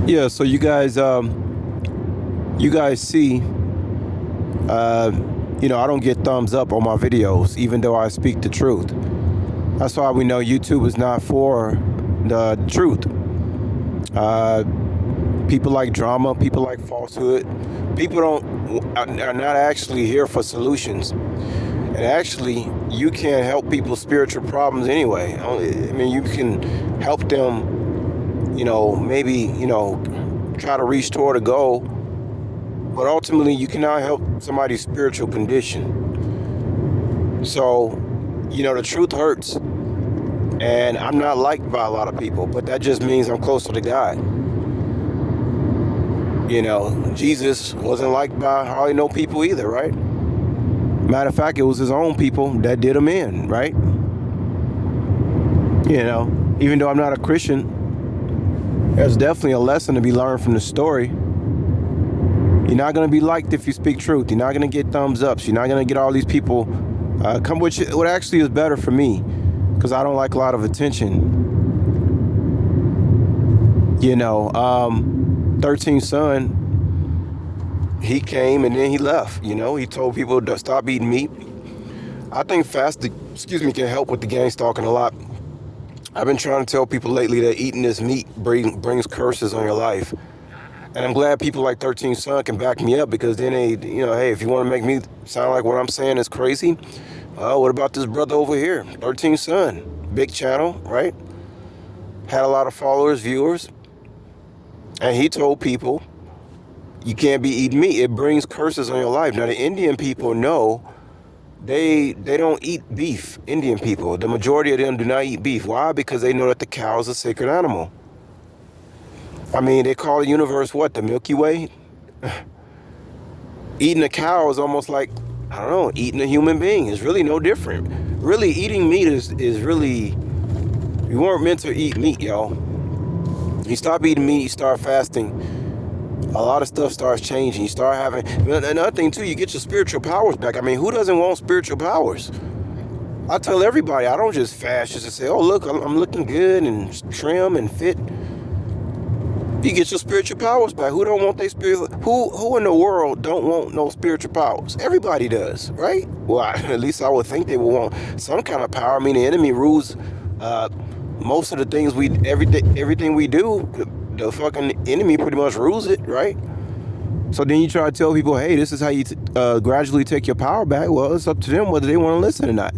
Yeah, so you guys see, uh, I don't get thumbs up on my videos, even though I speak the truth. That's why we know YouTube is not for the truth. Uh, People like drama, people like falsehood. People are not actually here for solutions. And actually, you can help people's spiritual problems anyway. I mean, you can help them, maybe, try to restore the goal. But ultimately, you cannot help somebody's spiritual condition. So, the truth hurts. And I'm not liked by a lot of people, but that just means I'm closer to God. Jesus wasn't liked by hardly no people either, right? Matter of fact, it was his own people that did him in, right? Even though I'm not a Christian, there's definitely a lesson to be learned from the story. You're not going to be liked if you speak truth. You're not going to get thumbs ups. You're not going to get all these people come, which what actually is better for me, because I don't like a lot of attention. 13th son, he came and then he left. He told people to stop eating meat. I think fasting, can help with the gang stalking a lot. I've been trying to tell people lately that eating this meat brings curses on your life. And I'm glad people like 13th son can back me up, because then hey, if you want to make me sound like what I'm saying is crazy, what about this brother over here, 13th son, big channel, right? Had a lot of followers, viewers. And he told people, you can't be eating meat. It brings curses on your life. Now, the Indian people know they don't eat beef. Indian people, the majority of them do not eat beef. Why? Because they know that the cow is a sacred animal. I mean, they call the universe what? The Milky Way? Eating a cow is almost like, I don't know, eating a human being. It's really no different. Really, eating meat is really, you weren't meant to eat meat, y'all. You stop eating meat, you start fasting, a lot of stuff starts changing. You start having, another thing too, you get your spiritual powers back. I mean, who doesn't want spiritual powers? I tell everybody, I don't just fast just to say, oh look, I'm looking good and trim and fit. You get your spiritual powers back. Who don't want their spiritual, who in the world don't want no spiritual powers? Everybody does, right? Well, at least I would think they would want some kind of power. I mean, the enemy rules most of the things everything we do. The fucking enemy pretty much rules it, right? So then you try to tell people, hey, this is how you gradually take your power back. Well, it's up to them whether they want to listen or not.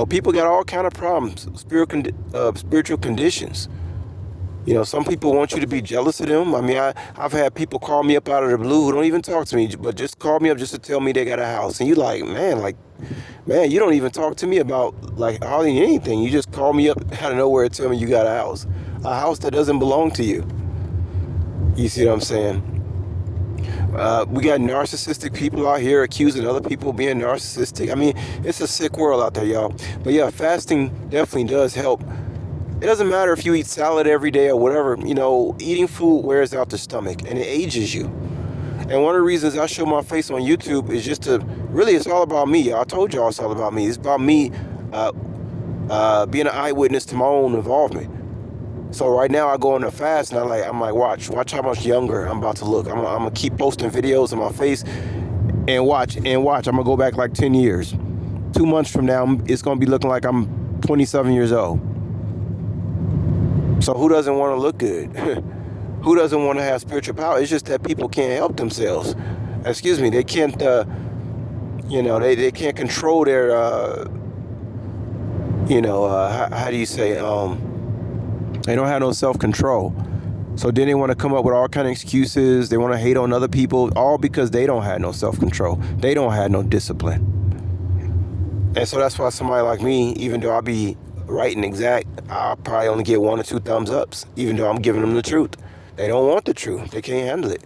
People got all kind of problems, spiritual conditions. Some people want you to be jealous of them. I mean, I've had people call me up out of the blue who don't even talk to me, but just call me up just to tell me they got a house. And you like, man, you don't even talk to me about like hardly anything. You just call me up out of nowhere and tell me you got a house that doesn't belong to you. You see what I'm saying? We got narcissistic people out here accusing other people of being narcissistic. I mean, it's a sick world out there, y'all. But yeah, fasting definitely does help. It doesn't matter if you eat salad every day or whatever, eating food wears out the stomach and it ages you. And one of the reasons I show my face on YouTube is just to, really, it's all about me. I told y'all it's all about me. It's about me being an eyewitness to my own involvement. So right now I go on a fast and I'm like, watch how much younger I'm about to look. I'm gonna keep posting videos of my face and watch. I'm gonna go back like 10 years. 2 months from now, it's gonna be looking like I'm 27 years old. So who doesn't want to look good? Who doesn't want to have spiritual power? It's just that people can't help themselves. Excuse me, they can't, they can't control their, how do you say, they don't have no self-control. So then they want to come up with all kind of excuses. They want to hate on other people, all because they don't have no self-control. They don't have no discipline. And so that's why somebody like me, even though I'll be right and exact, I'll probably only get 1 or 2 thumbs ups, even though I'm giving them the truth. They don't want the truth. They can't handle it.